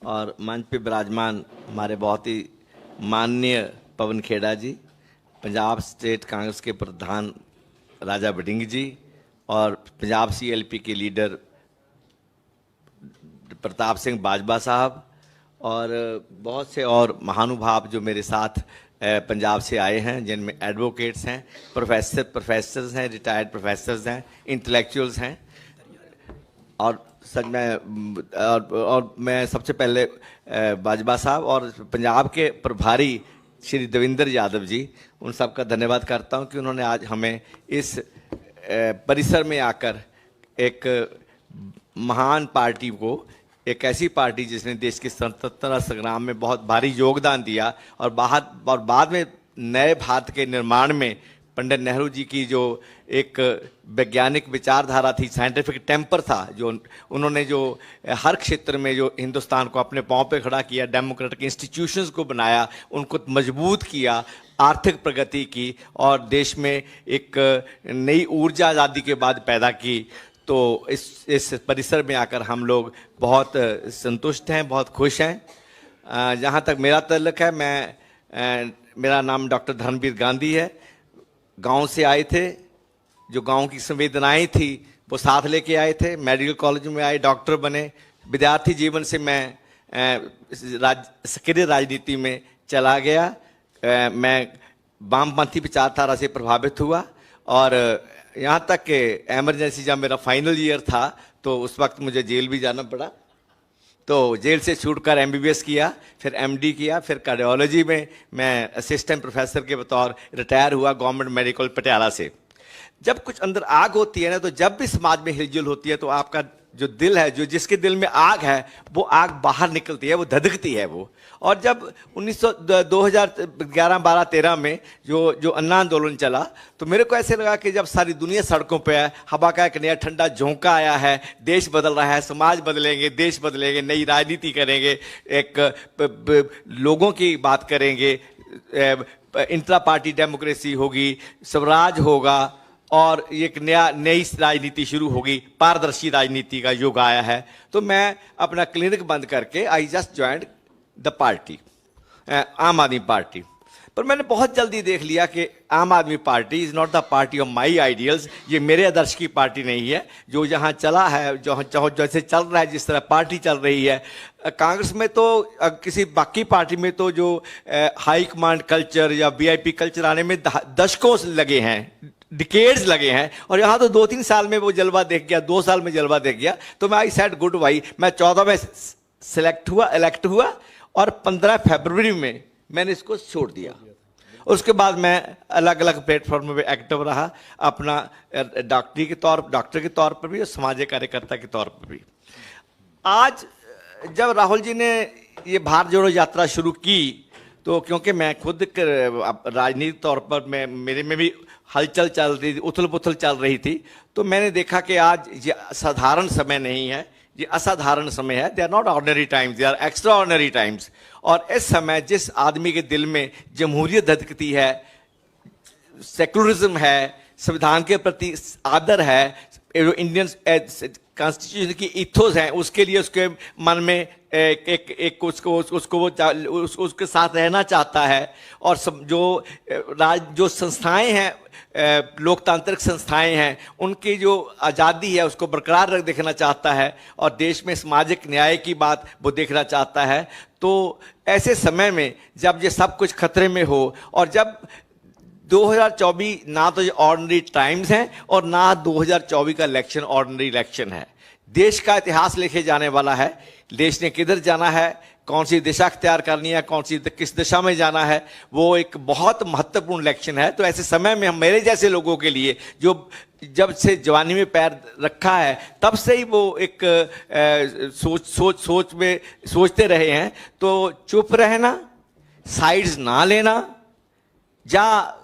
और मंच पे विराजमान हमारे बहुत ही माननीय पवन खेड़ा जी, पंजाब स्टेट कांग्रेस के प्रधान राजा बडिंग जी और पंजाब सीएलपी के लीडर प्रताप सिंह बाजवा साहब और बहुत से और महानुभाव जो मेरे साथ पंजाब से आए हैं, जिनमें एडवोकेट्स हैं, प्रोफेसर्स हैं, रिटायर्ड प्रोफेसर्स हैं, इंटेलेक्चुअल्स हैं। और सच में और मैं सबसे पहले बाजवा साहब और पंजाब के प्रभारी श्री देवेंद्र यादव जी, उन सब का धन्यवाद करता हूं कि उन्होंने आज हमें इस परिसर में आकर एक महान पार्टी को, एक ऐसी पार्टी जिसने देश के स्वतंत्रता संग्राम में बहुत भारी योगदान दिया और बाद में नए भारत के निर्माण में पंडित नेहरू जी की जो एक वैज्ञानिक विचारधारा थी, साइंटिफिक टेम्पर था, जो उन्होंने जो हर क्षेत्र में जो हिंदुस्तान को अपने पांव पे खड़ा किया, डेमोक्रेटिक इंस्टीट्यूशंस को बनाया, उनको मजबूत किया, आर्थिक प्रगति की और देश में एक नई ऊर्जा आज़ादी के बाद पैदा की। तो इस परिसर में आकर हम लोग बहुत संतुष्ट हैं, बहुत खुश हैं। जहाँ तक मेरा ताल्लुक है, मेरा नाम डॉक्टर धर्मवीर गांधी है। गांव से आए थे, जो गांव की संवेदनाएं थी वो साथ लेके आए थे, मेडिकल कॉलेज में आए, डॉक्टर बने। विद्यार्थी जीवन से मैं सक्रिय राजनीति में चला गया। मैं वामपंथी विचारधारा से प्रभावित हुआ और यहाँ तक कि एमरजेंसी जब मेरा फाइनल ईयर था तो उस वक्त मुझे जेल भी जाना पड़ा। तो जेल से छूटकर एमबीबीएस किया, फिर एमडी किया, फिर कार्डियोलॉजी में मैं असिस्टेंट प्रोफेसर के बतौर रिटायर हुआ गवर्नमेंट मेडिकल पटियाला से। जब कुछ अंदर आग होती है ना, तो जब भी समाज में हिलजुल होती है तो आपका जो दिल है, जो जिसके दिल में आग है, वो आग बाहर निकलती है, वो धधकती है वो। और जब 2011-12-13 में जो अन्ना आंदोलन चला तो मेरे को ऐसे लगा कि जब सारी दुनिया सड़कों पे है, हवा का एक नया ठंडा झोंका आया है, देश बदल रहा है, समाज बदलेंगे, देश बदलेंगे, नई राजनीति करेंगे, एक लोगों की बात करेंगे, इंट्रा पार्टी डेमोक्रेसी होगी, स्वराज होगा और एक नई राजनीति शुरू होगी, पारदर्शी राजनीति का युग आया है। तो मैं अपना क्लिनिक बंद करके I just joined the party, आम आदमी पार्टी। पर मैंने बहुत जल्दी देख लिया कि आम आदमी party is not the party of my ideals. ये मेरे आदर्श की पार्टी नहीं है। जो जहाँ चला है, जैसे चल रहा है, जिस तरह पार्टी चल रही है, कांग्रेस में तो किसी बाकी पार्टी में तो जो हाई कमांड कल्चर या वीआईपी कल्चर आने में दशकों लगे हैं, डिकेड्स लगे हैं, और यहाँ तो 2-3 साल में वो जलवा देख गया, 2 साल में जलवा देख गया। तो मैं आई सेड गुड बाई। मैं 14 में इलेक्ट हुआ और 15 फरवरी में मैंने इसको छोड़ दिया। उसके बाद मैं अलग अलग प्लेटफॉर्म में एक्टिव रहा, अपना डॉक्टर के तौर पर भी और सामाजिक कार्यकर्ता के तौर पर भी। आज जब राहुल जी ने ये भारत जोड़ो यात्रा शुरू की तो क्योंकि मैं खुद राजनीतिक तौर पर मेरे में भी हलचल चल रही थी, उथल पुथल चल रही थी, तो मैंने देखा कि आज ये साधारण समय नहीं है, ये असाधारण समय है। They are not ordinary times, they are extraordinary times. और इस समय जिस आदमी के दिल में जमहूरियत धधकती है, सेकुलरिज्म है, संविधान के प्रति आदर है, इंडियन कॉन्स्टिट्यूशन की इथोस है, उसके लिए उसके मन में उसके साथ रहना चाहता है। और जो संस्थाएं हैं, लोकतांत्रिक संस्थाएं हैं, उनकी जो आज़ादी है उसको बरकरार देखना चाहता है और देश में सामाजिक न्याय की बात वो देखना चाहता है। तो ऐसे समय में जब ये सब कुछ खतरे में हो और जब 2024 ना तो ये ऑर्डिनरी टाइम्स हैं और ना 2024 का इलेक्शन ऑर्डिनरी इलेक्शन है, देश का इतिहास लिखे जाने वाला है। देश ने किधर जाना है, कौन सी दिशा अख्तियार करनी है, किस दिशा में जाना है, वो एक बहुत महत्वपूर्ण इलेक्शन है। तो ऐसे समय में हम मेरे जैसे लोगों के लिए जो जब से जवानी में पैर रखा है तब से ही वो एक सोच में सोचते रहे हैं, तो चुप रहना, साइड्स ना लेना या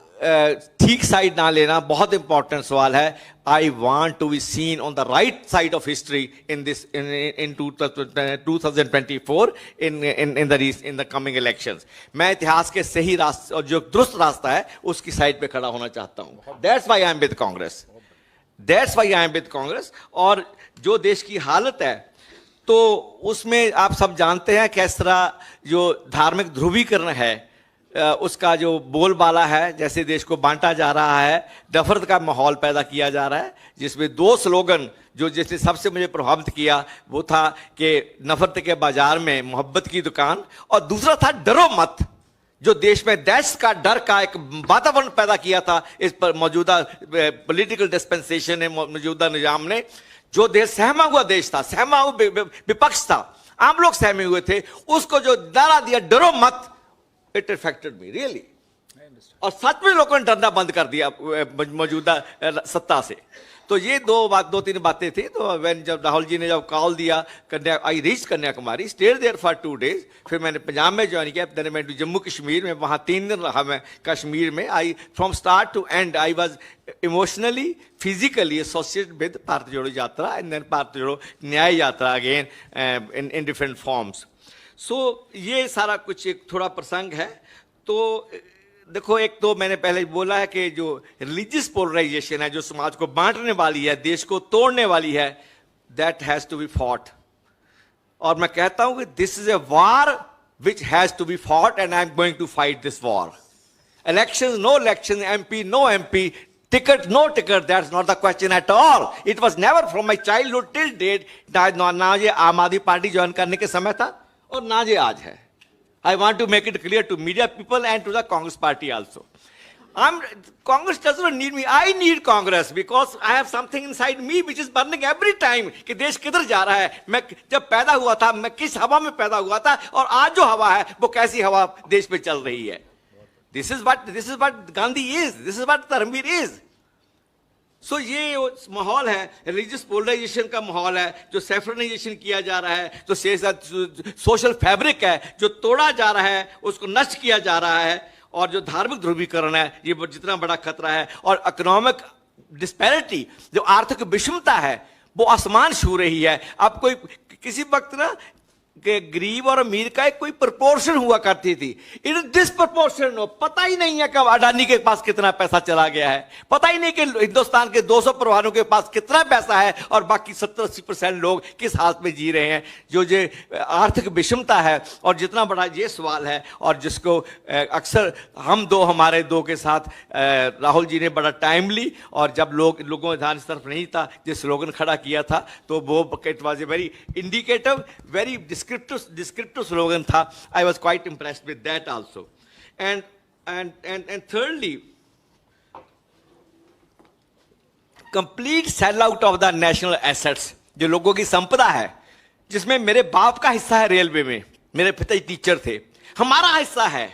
ठीक साइड ना लेना बहुत इंपॉर्टेंट सवाल है। I want to be seen on the right side of history in 2024 in the coming elections. मैं इतिहास के सही रास्ते और जो दुरुस्त रास्ता है उसकी साइड पे खड़ा होना चाहता हूं। That's why I am with Congress, that's why I am with Congress. और जो देश की हालत है, तो उसमें आप सब जानते हैं किस तरह जो धार्मिक ध्रुवीकरण है उसका जो बोलबाला है, जैसे देश को बांटा जा रहा है, नफरत का माहौल पैदा किया जा रहा है, जिसमें दो स्लोगन जो जिसने सबसे मुझे प्रभावित किया वो था कि नफरत के बाजार में मोहब्बत की दुकान, और दूसरा था डरो मत, जो देश में दहशत का डर का एक वातावरण पैदा किया था इस पर मौजूदा पॉलिटिकल डिस्पेंसेशन ने, मौजूदा निजाम ने। जो देश सहमा हुआ देश था, सहमा हुआ विपक्ष था, आम लोग सहमे हुए थे, उसको जो नारा दिया डरो मत, इट इफेक्टेड मी रियली, और सच में लोगों ने डरना बंद कर दिया मौजूदा सत्ता से। तो ये दो तीन बातें थी। तो व्हेन जब राहुल जी ने जब कॉल दिया, I reach Kanyakumari, stayed there for 2 days, फिर मैंने पंजाब में ज्वाइन किया, देन मैं जम्मू कश्मीर में, वहाँ 3 दिन रहा मैं कश्मीर में। I from start to end I was emotionally physically associated with Bharat Jodo Yatra and then Bharat Jodo Nyay Yatra again in different forms. So ये सारा कुछ एक थोड़ा प्रसंग है। तो देखो, एक तो मैंने पहले बोला है कि जो रिलीजियस पोलराइजेशन है, जो समाज को बांटने वाली है, देश को तोड़ने वाली है, that has to be fought. और मैं कहता हूं कि this is a war which has to be fought and I am going to fight this war. Election no election, MP no MP, ticket no ticket, that's not the question at all. It was never from my childhood till date. ना ये आम आदमी party join करने के समय था और ना ये आज है। I want to make it clear to media people and to the Congress party also. Congress does not need me. I need Congress because I have something inside me which is burning every time कि देश किधर जा रहा है। मैं जब पैदा हुआ था, मैं किस हवा में पैदा हुआ था, और आज जो हवा है वो कैसी हवा देश में चल रही है। This is what Gandhi is. This is what Dharmveer is. सो ये माहौल है, रिलीजियस पोलराइजेशन का माहौल है, जो सेफ्रनाइजेशन किया जा रहा है, जो सोशल फैब्रिक है जो तोड़ा जा रहा है, उसको नष्ट किया जा रहा है, और जो धार्मिक ध्रुवीकरण है, ये जितना बड़ा खतरा है, और इकोनॉमिक डिस्पैरिटी, जो आर्थिक विषमता है, वो आसमान छू रही है। अब कोई किसी वक्त ना कि गरीब और अमीर का एक कोई प्रोपोर्शन हुआ करती थी, इट इज डिसप्रोपोर्शन। पता ही नहीं है कब अडानी के पास कितना पैसा चला गया है, पता ही नहीं कि हिंदुस्तान के 200 परिवारों के पास कितना पैसा है और बाकी 70-80% लोग किस हालत में जी रहे हैं। जो ये आर्थिक विषमता है, और जितना बड़ा ये सवाल है, और जिसको अक्सर हमारे दो के साथ राहुल जी ने बड़ा टाइमली, और जब लोगों का ध्यान इस तरफ नहीं था, जिस स्लोगन खड़ा किया था, तो वो it was a very indicative, very descriptive slogan tha. I was quite impressed with that also. And thirdly, complete sell out of the national assets, जो लोगों की संपदा है, जिसमें मेरे बाप का हिस्सा है रेलवे में, मेरे पिताजी टीचर थे, हमारा हिस्सा है,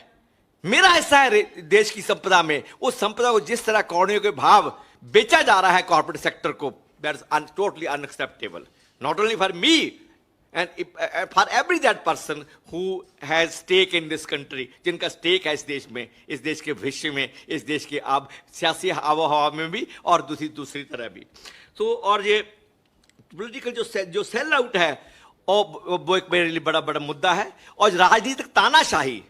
मेरा हिस्सा है देश की संपदा में। उस संपदा को जिस तरह कौड़ियों के भाव बेचा जा रहा है कॉर्पोरेट सेक्टर को, that's totally unacceptable, not only for me and for every that person who has stake in this country, जिनका स्टेक है इस देश में, इस देश के भविष्य में, इस देश के अब सियासी आबो हवा में भी, और दूसरी तरह भी। तो और ये पॉलिटिकल जो सेल आउट है, और वो एक मेरे लिए बड़ा मुद्दा है। और राजनीतिक तानाशाही,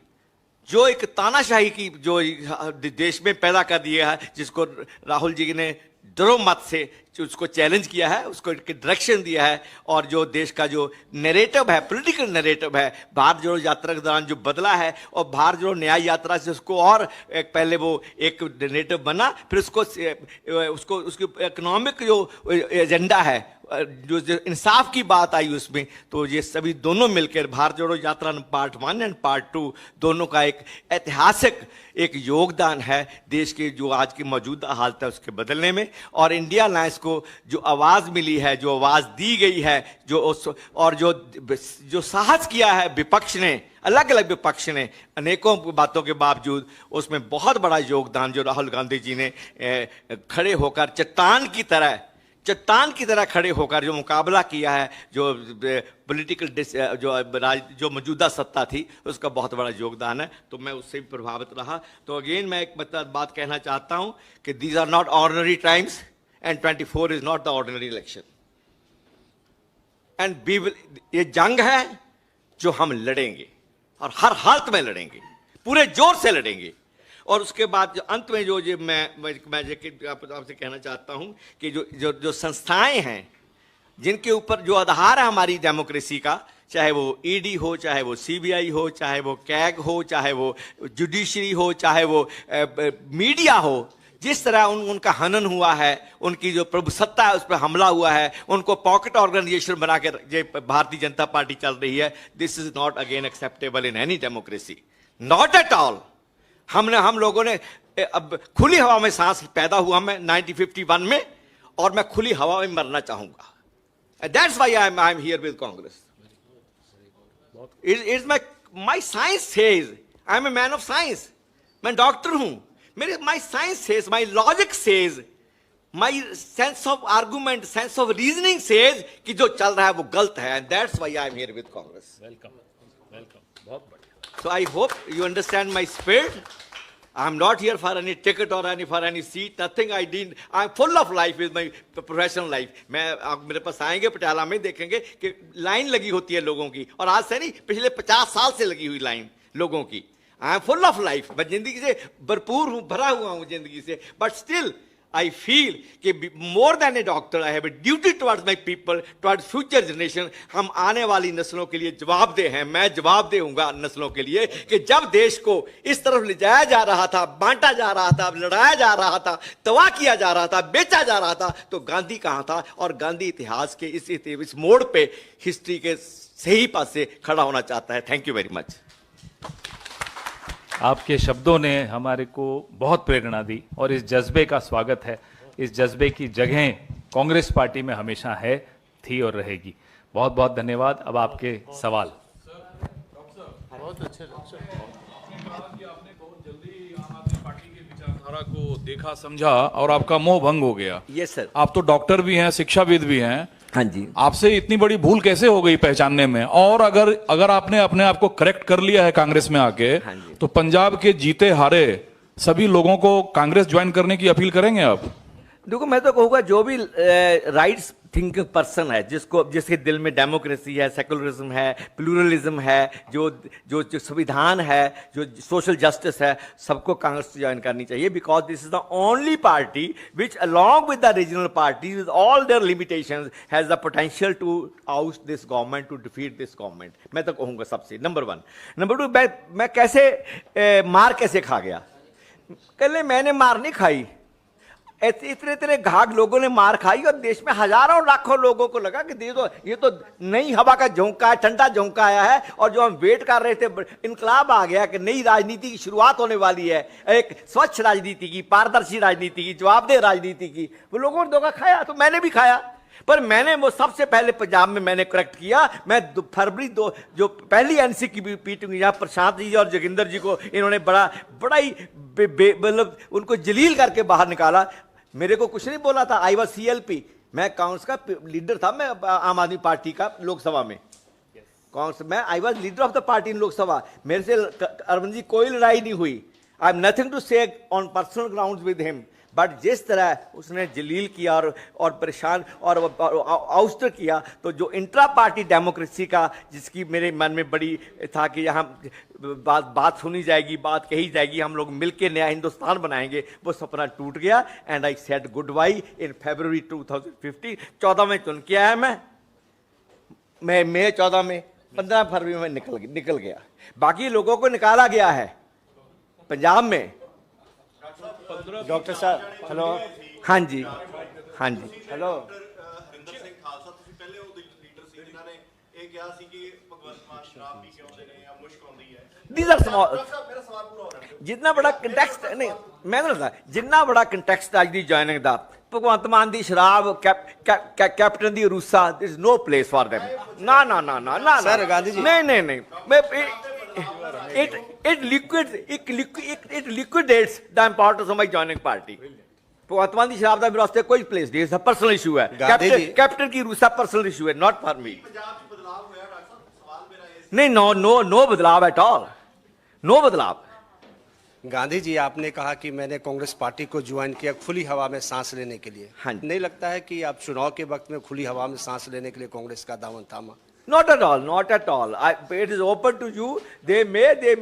जो एक तानाशाही की जो देश में पैदा कर दिया है, जिसको राहुल जी ने डरो मत से उसको चैलेंज किया है, उसको डायरेक्शन दिया है, और जो देश का जो नैरेटिव है, पॉलिटिकल नैरेटिव है, भारत जोड़ो यात्रा के दौरान जो बदला है, और भारत जोड़ो न्याय यात्रा से उसको और पहले वो एक नैरेटिव बना, फिर उसको उसकी इकोनॉमिक जो एजेंडा है, जो इंसाफ की बात आई उसमें, तो ये सभी दोनों मिलकर भारत जोड़ो यात्रा पार्ट 1 एंड पार्ट 2 दोनों का एक ऐतिहासिक एक योगदान है देश के जो आज की मौजूदा हालत है उसके बदलने में। और इंडिया अलायंस को जो आवाज़ मिली है, जो आवाज़ दी गई है, और जो साहस किया है विपक्ष ने, अलग अलग विपक्ष ने अनेकों बातों के बावजूद, उसमें बहुत बड़ा योगदान जो राहुल गांधी जी ने खड़े होकर चट्टान की तरह खड़े होकर जो मुकाबला किया है, जो पॉलिटिकल जो मौजूदा सत्ता थी, उसका बहुत बड़ा योगदान है। तो मैं उससे भी प्रभावित रहा। तो अगेन मैं एक बात कहना चाहता हूं कि these are not ordinary times and 24 is not the ordinary election. And ये जंग है जो हम लड़ेंगे, और हर हालत में लड़ेंगे, पूरे जोर से लड़ेंगे। और उसके बाद अंत में जो मैं आपसे कहना चाहता हूं कि जो संस्थाएं हैं, जिनके ऊपर जो आधार है हमारी डेमोक्रेसी का, चाहे वो ईडी हो, चाहे वो सीबीआई हो, चाहे वो कैग हो, चाहे वो जुडिशरी हो, चाहे वो मीडिया हो, जिस तरह उनका हनन हुआ है, उनकी जो प्रभुसत्ता है उस पर हमला हुआ है, उनको पॉकेट ऑर्गेनाइजेशन बना के जो भारतीय जनता पार्टी चल रही है, this is not again acceptable in any democracy, not at all. हम लोगों ने अब खुली हवा में सांस पैदा हुआ मैं 1951 में, और मैं खुली हवा में मरना चाहूंगा। That's why I am here with Congress. It's my science says, I am a man of science, मैं डॉक्टर हूं, मेरे my science says, my logic says, my sense of argument, sense of reasoning says कि जो चल रहा है वो गलत है, and that's why I am here with Congress. Welcome, welcome, बहुत बढ़िया। So I hope you understand my spirit. I'm not here for any ticket or for any seat. Nothing I did. I'm full of life with my professional life. मैं आप मेरे पास आएंगे पटियाला में, देखेंगे कि line लगी होती है लोगों की, और आज से नहीं, पिछले 50 साल से लगी हुई लाइन लोगों की। I am full of life, मैं जिंदगी से भरपूर हूं, भरा हुआ हूं जिंदगी से, बट स्टिल I feel कि more than a doctor, I have a duty towards my people, towards future generation. हम आने वाली नस्लों के लिए जवाबदेह हैं, मैं जवाबदेह हूँगा नस्लों के लिए, कि जब देश को इस तरफ ले जाया जा रहा था, बांटा जा रहा था, लड़ाया जा रहा था, तबाह किया जा रहा था, बेचा जा रहा था, तो गांधी कहाँ था? और गांधी इतिहास के इस मोड़ पे हिस्ट्री के सही पास से खड़ा होना चाहता है। Thank you very much. आपके शब्दों ने हमारे को बहुत प्रेरणा दी, और इस जज्बे का स्वागत है। इस जज्बे की जगह कांग्रेस पार्टी में हमेशा है, थी और रहेगी। बहुत बहुत धन्यवाद। अब आपके सवाल। बहुत अच्छे आपने बहुत जल्दी आम आदमी पार्टी के विचारधारा को देखा, समझा, और आपका मोह भंग हो गया। Yes sir. आप तो डॉक्टर भी हैं, शिक्षाविद भी हैं। हाँ जी। आपसे इतनी बड़ी भूल कैसे हो गई पहचानने में? और अगर आपने अपने आप को करेक्ट कर लिया है कांग्रेस में आके, हाँ जी, तो पंजाब के जीते हारे सभी लोगों को कांग्रेस ज्वाइन करने की अपील करेंगे आप? देखो, मैं तो कहूँगा जो भी राइट्स थिंकिंग पर्सन है, जिसके दिल में डेमोक्रेसी है, सेकुलरिज्म है, प्लूरलिज्म है, जो संविधान है, जो सोशल जस्टिस है, सबको कांग्रेस ज्वाइन करनी चाहिए, because this is the only party which along with the regional party with all their limitations has the potential to out this government, to defeat this government. मैं तो कहूँगा सबसे नंबर 1। नंबर 2, मैं कैसे मार कैसे खा गया? कल मैंने मार नहीं खाई, इतने घाट लोगों ने मार खाई, और देश में हजारों लाखों लोगों को लगा कि ये तो नई हवा का झोंका है, ठंडा झोंका आया है, और जो हम वेट कर रहे थे, इनकलाब आ गया कि नई राजनीति की शुरुआत होने वाली है, एक स्वच्छ राजनीति की, पारदर्शी राजनीति की, जवाबदेह राजनीति की। वो लोगों ने धोखा खाया, तो मैंने भी खाया, पर मैंने वो सबसे पहले पंजाब में मैंने करेक्ट किया। मैं फरवरी जो पहली एनसी की मीटिंग हुई, जहाँ प्रशांत जी और जोगिंदर जी को इन्होंने बड़ा ही मतलब उनको जलील करके बाहर निकाला। मेरे को कुछ नहीं बोला था, आई वॉज CLP, मैं कांग्रेस का लीडर था, मैं आम आदमी पार्टी का लोकसभा में, कांग्रेस में I was leader of the party इन लोकसभा। मेरे से अरविंद जी कोई लड़ाई नहीं हुई। आई एम नथिंग टू से on personal ground with him, but जिस तरह उसने जलील किया और परेशान और आउस्टर किया, तो जो इंट्रा पार्टी डेमोक्रेसी का, जिसकी मेरे मन में बड़ी था कि यहाँ बात सुनी जाएगी, बात कही जाएगी, हम लोग मिलकर नया हिंदुस्तान बनाएंगे, वो सपना टूट गया। And I said good bye in February 2015। 14 में चुन के आया मैं मई 14 में, 15 फरवरी में निकल गया। बाकी लोगों को निकाला गया है पंजाब में। डॉक्टर साहब, हेलो। हाँ जी, हाँ जी, हेलो। ਹਰਿੰਦਰ ਸਿੰਘ ਖਾਲਸਾ, ਤੁਸੀਂ ਪਹਿਲੇ ਉਹ ਲੀਡਰ ਸੀ ਜਿਨ੍ਹਾਂ ਨੇ ਇਹ ਕਿਹਾ ਸੀ ਕਿ ਭਗਵੰਤ ਮਾਨ ਸ਼ਰਾਬ ਪੀ ਕੇ ਆਉਂਦੇ ਨੇ ਜਾਂ ਮੁਸ਼ਕ ਆਉਂਦੀ ਹੈ। These are small। ਮੇਰਾ ਸਵਾਲ ਪੂਰਾ ਹੋ ਰਿਹਾ। जितना बड़ा कंटेक्स्ट नहीं, मैं तो नहीं, जितना बड़ा कंटेक्स्ट आज दी ज्वाइनिंग दा, भगवंत मान दी शराब, captain the RUSA, there is no place for them। ना सर, गांधी जी, नहीं, मैं it liquidates the importance of my joining party। भगवंत मान दी शराब दा मेरे वास्ते कोई प्लेस नहीं, इट्स अ पर्सनल इशू है। कैप्टन की रूसा पर्सनल इशू है, नॉट फॉर मी। ਪੰਜਾਬ 'ਚ ਬਦਲਾਅ ਹੋਇਆ ਡਾਕਟਰ ਸਾਹਿਬ, ਸਵਾਲ ਮੇਰਾ ਇਹ नहीं, नो बदलाव एट ऑल, नो बदलाव। गांधी जी, आपने कहा कि मैंने कांग्रेस पार्टी को ज्वाइन किया खुली हवा में सांस लेने के लिए। हाँ। नहीं लगता है कि आप चुनाव के वक्त में खुली हवा में सांस लेने के लिए कांग्रेस का दामन थामा? Not at all, not at all. It is open to you. They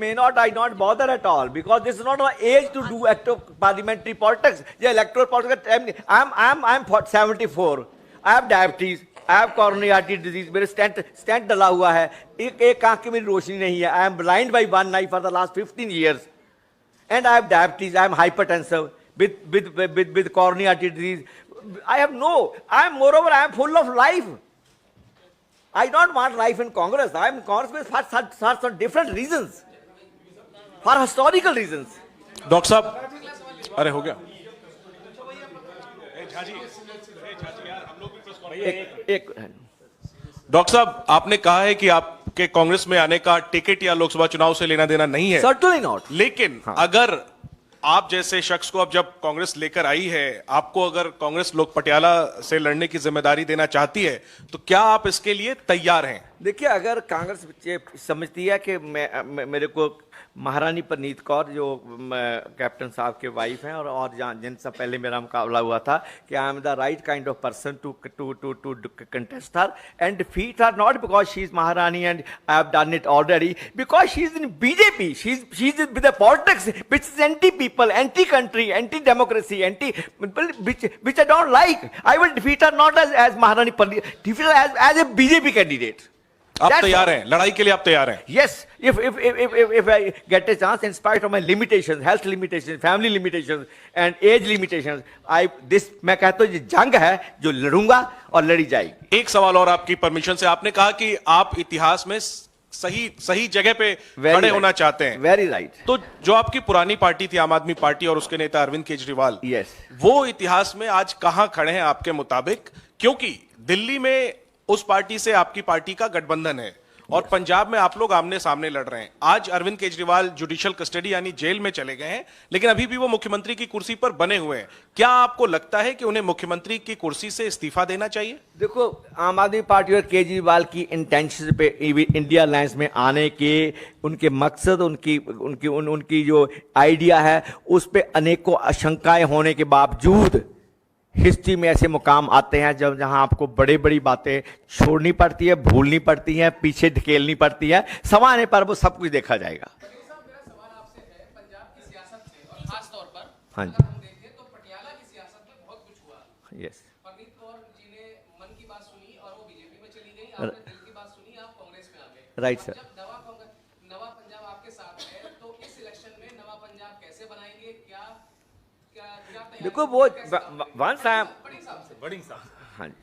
may not. I not bother at all, because this is not an age to do active parliamentary politics. Yeah, electoral politics. I'm 74. I have diabetes. I have coronary artery disease, मेरे stent डला हुआ है, एक आंख की मेरी रोशनी नहीं है, I am blind by one I for the last 15 years, and I have diabetes, I am hypertensive with coronary artery disease. I am moreover, I am full of life. I don't want life in Congress. I am in Congress for some different reasons, for historical reasons. Doctor साहब, अरे हो गया। Doctor साहब, आपने कहा है कि आपके कांग्रेस में आने का टिकट या लोकसभा चुनाव से लेना देना नहीं है। Certainly not. लेकिन अगर आप जैसे शख्स को अब जब कांग्रेस लेकर आई है, आपको अगर कांग्रेस लोग पटियाला से लड़ने की जिम्मेदारी देना चाहती है, तो क्या आप इसके लिए तैयार हैं? देखिए, अगर कांग्रेस समझती है कि मेरे को महारानी परनीत कौर जो कैप्टन साहब के वाइफ हैं और जिनसे पहले मेरा मुकाबला हुआ था कि I am the right kind of person to contest her and defeat her, not because she is Maharani and I have done it already, because she is in BJP, she is with the politics which is anti people, anti country, anti democracy, anti which I don't like. I will defeat her not as Maharani Preneet, defeat as a BJP candidate. आप तैयार हैं लड़ाई के लिए? आप तैयार हैं? Yes, if I get a chance, in spite of my limitations, health limitations, family limitations, and age limitations, मैं कहता हूँ ये जंग है जो लड़ूंगा और लड़ी जाएगी. एक सवाल और आपकी परमिशन से, आपने कहा कि आप इतिहास में सही जगह पे खड़े होना चाहते हैं. Very right. तो जो आपकी पुरानी पार्टी थी आम आदमी पार्टी और उसके नेता अरविंद केजरीवाल, Yes. वो इतिहास में आज कहां खड़े हैं आपके मुताबिक? क्योंकि दिल्ली में उस पार्टी से आपकी पार्टी का गठबंधन है और पंजाब में आप लोग आमने सामने लड़ रहे हैं. आज अरविंद केजरीवाल जुडिशियल कस्टडी यानी जेल में चले गए हैं, लेकिन अभी भी वो मुख्यमंत्री की कुर्सी पर बने हुए हैं. क्या आपको लगता है कि उन्हें मुख्यमंत्री की कुर्सी से इस्तीफा देना चाहिए? देखो, आम आदमी पार्टी और केजरीवाल की इंटेंशन पे इंडिया अलायंस में आने के उनके मकसद, उनकी जो आइडिया है, उस पे अनेकों आशंकाएं होने के बावजूद हिस्ट्री में ऐसे मुकाम आते हैं जहां आपको बड़ी बड़ी बातें छोड़नी पड़ती है, भूलनी पड़ती हैं, पीछे धकेलनी पड़ती है. समय आने पर वो सब कुछ देखा जाएगा. हाँ जी. हम देखें तो पटियाला की सियासत में बहुत कुछ हुआ. यस. परनीत कौर जी ने मन की बात सुनी और वो बीजेपी में चली गई. आपने दिल की बात सुनी, आप कांग्रेस में आ गए. Right sir. जब नवा पंजाब आपके साथ है, तो इस इलेक्शन में नवा पंजाब कैसे बनाएंगे? क्या देखो, वो वंस आई एम बड़ी साहब से हाँ जी.